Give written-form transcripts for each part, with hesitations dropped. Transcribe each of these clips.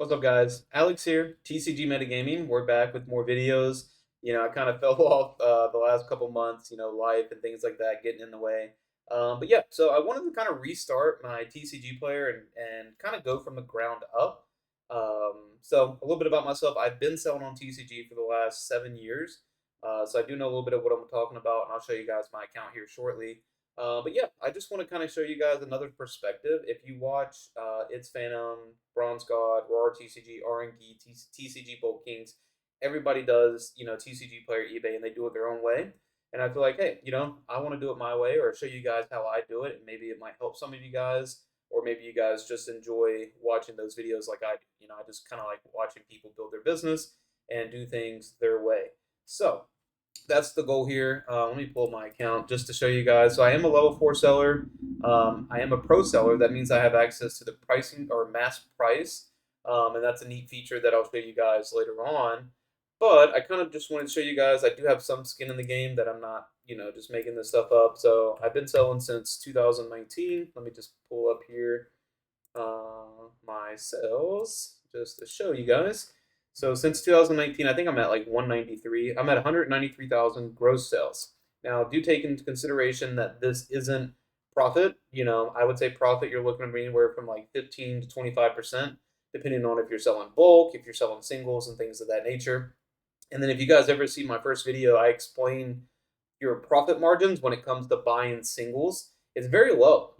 What's up, guys? Alex here, TCG Metagaming. We're back with more videos. I kind of fell off the last couple months, life and things like that getting in the way. But yeah, so I wanted to kind of restart my TCG player and kind of go from the ground up. So a little bit about myself. I've been selling on TCG for the last 7 years. So I do know a little bit of what I'm talking about, and I'll show you guys my account here shortly. But yeah, I just want to kind of show you guys another perspective. If you watch It's Phantom, Bronze God, Raw TCG, RNG, TCG Bolt Kings, everybody does, TCG Player eBay, and they do it their own way. And I feel like, hey, I want to do it my way or show you guys how I do it. And maybe it might help some of you guys, or maybe you guys just enjoy watching those videos like I do. I just kind of like watching people build their business and do things their way. So, that's the goal here. Let me pull my account just to show you guys. So I am a level 4 seller. I am a pro seller. That means I have access to the pricing or mass price. And that's a neat feature that I'll show you guys later on. But I kind of just wanted to show you guys I do have some skin in the game, that I'm not, just making this stuff up. So I've been selling since 2019. Let me just pull up here my sales just to show you guys. So since 2019, I think I'm at like 193. I'm at 193,000 gross sales. Now, do take into consideration that this isn't profit. I would say profit, you're looking at anywhere from like 15 to 25%, depending on if you're selling bulk, if you're selling singles, and things of that nature. And then if you guys ever see my first video, I explain your profit margins when it comes to buying singles. It's very low.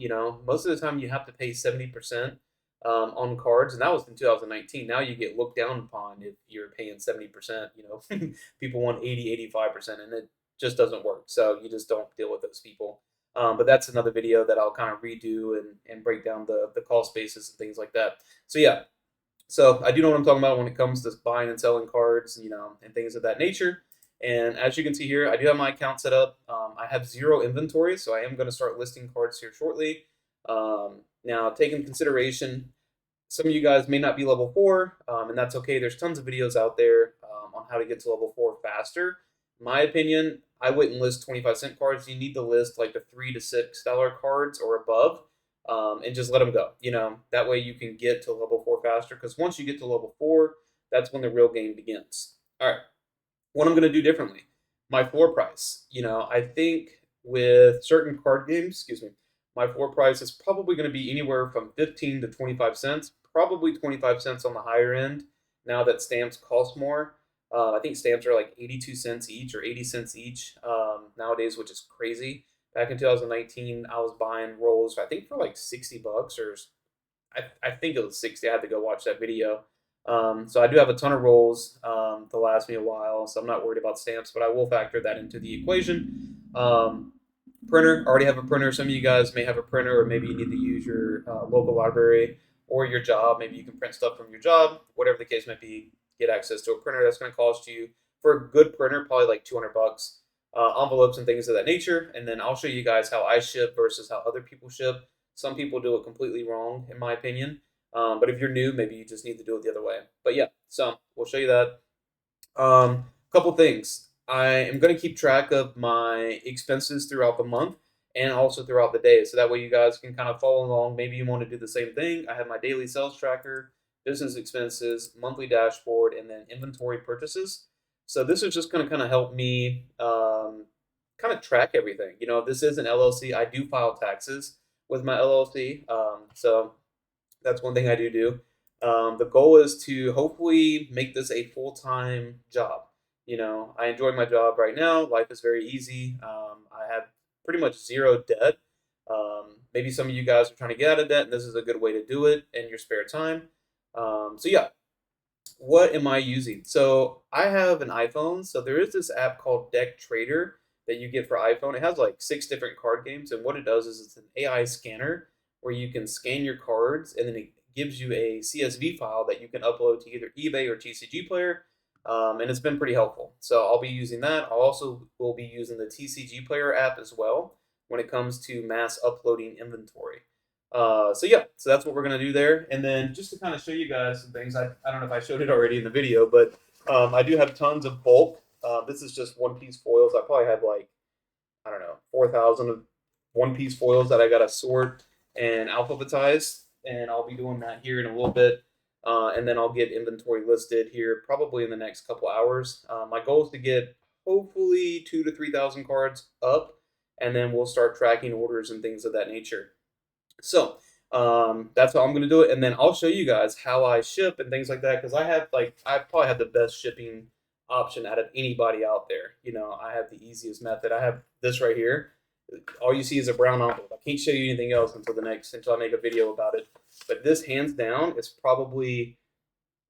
Most of the time you have to pay 70% on cards, and that was in 2019. Now you get looked down upon if you're paying 70%. People want 80, 85%, and it just doesn't work. So you just don't deal with those people. But that's another video that I'll kind of redo and break down the cost basis and things like that. So yeah, so I do know what I'm talking about when it comes to buying and selling cards, and things of that nature. And as you can see here, I do have my account set up. I have zero inventory, so I am going to start listing cards here shortly. Now, take into consideration, some of you guys may not be level 4, and that's okay. There's tons of videos out there on how to get to level 4 faster. In my opinion, I wouldn't list 25-cent cards. You need to list like the $3 to $6 cards or above, and just let them go. That way you can get to level 4 faster, because once you get to level 4, that's when the real game begins. All right, what I'm going to do differently, my floor price. I think with certain card games, excuse me, my floor price is probably going to be anywhere from 15 to 25 cents, probably 25 cents on the higher end, now that stamps cost more. I think stamps are like 82 cents each or 80 cents each nowadays, which is crazy. Back in 2019, I was buying rolls, I think for like 60 bucks, or I think it was 60. I had to go watch that video. So I do have a ton of rolls to last me a while, so I'm not worried about stamps, but I will factor that into the equation. Printer, already have a printer. Some of you guys may have a printer, or maybe you need to use your local library or your job. Maybe you can print stuff from your job, whatever the case might be. Get access to a printer. That's going to cost you, for a good printer, probably like 200 bucks. Envelopes and things of that nature. And then I'll show you guys how I ship versus how other people ship. Some people do it completely wrong, in my opinion. But if you're new, maybe you just need to do it the other way. But yeah, so we'll show you that. Couple things. I am going to keep track of my expenses throughout the month and also throughout the day. So that way you guys can kind of follow along. Maybe you want to do the same thing. I have my daily sales tracker, business expenses, monthly dashboard, and then inventory purchases. So this is just going to kind of help me kind of track everything. This is an LLC. I do file taxes with my LLC. So that's one thing I do. The goal is to hopefully make this a full-time job. I enjoy my job right now. Life is very easy. I have pretty much zero debt. Maybe some of you guys are trying to get out of debt, and this is a good way to do it in your spare time. So yeah, what am I using? So I have an iPhone. So there is this app called Deck Trader that you get for iPhone. It has like 6 different card games, and what it does is it's an AI scanner where you can scan your cards, and then it gives you a CSV file that you can upload to either eBay or TcgPlayer, and it's been pretty helpful. So I'll be using that. I also will be using the TcgPlayer app as well when it comes to mass uploading inventory. So yeah, so that's what we're gonna do there. And then just to kind of show you guys some things, I don't know if I showed it already in the video, but I do have tons of bulk. This is just one piece foils. I probably have like, I don't know, 4,000 of one piece foils that I gotta sort and alphabetize, and I'll be doing that here in a little bit. and then I'll get inventory listed here probably in the next couple hours. My goal is to get hopefully 2 to 3 thousand cards up, and then we'll start tracking orders and things of that nature. So that's how I'm going to do it, and then I'll show you guys how I ship and things like that because I probably have the best shipping option out of anybody out there. I have the easiest method. I have this right here. All you see is a brown envelope. I can't show you anything else until I make a video about it. But this, hands down, is probably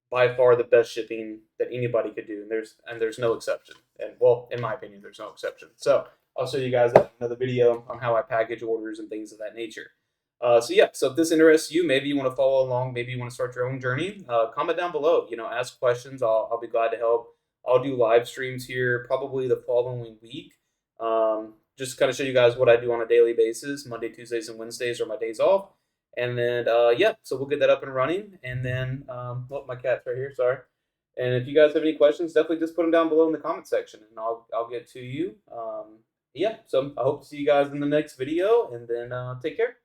by far the best shipping that anybody could do, and there's no exception. And well, in my opinion, there's no exception. So I'll show you guys that in another video on how I package orders and things of that nature. So yeah, so if this interests you, maybe you want to follow along, maybe you want to start your own journey. Comment down below. Ask questions. I'll be glad to help. I'll do live streams here probably the following week. Just kind of show you guys what I do on a daily basis. Monday, Tuesdays, and Wednesdays are my days off. And then, yeah, so we'll get that up and running. And then, well, my cat's right here, sorry. And if you guys have any questions, definitely just put them down below in the comment section, and I'll get to you. Yeah, so I hope to see you guys in the next video, and then take care.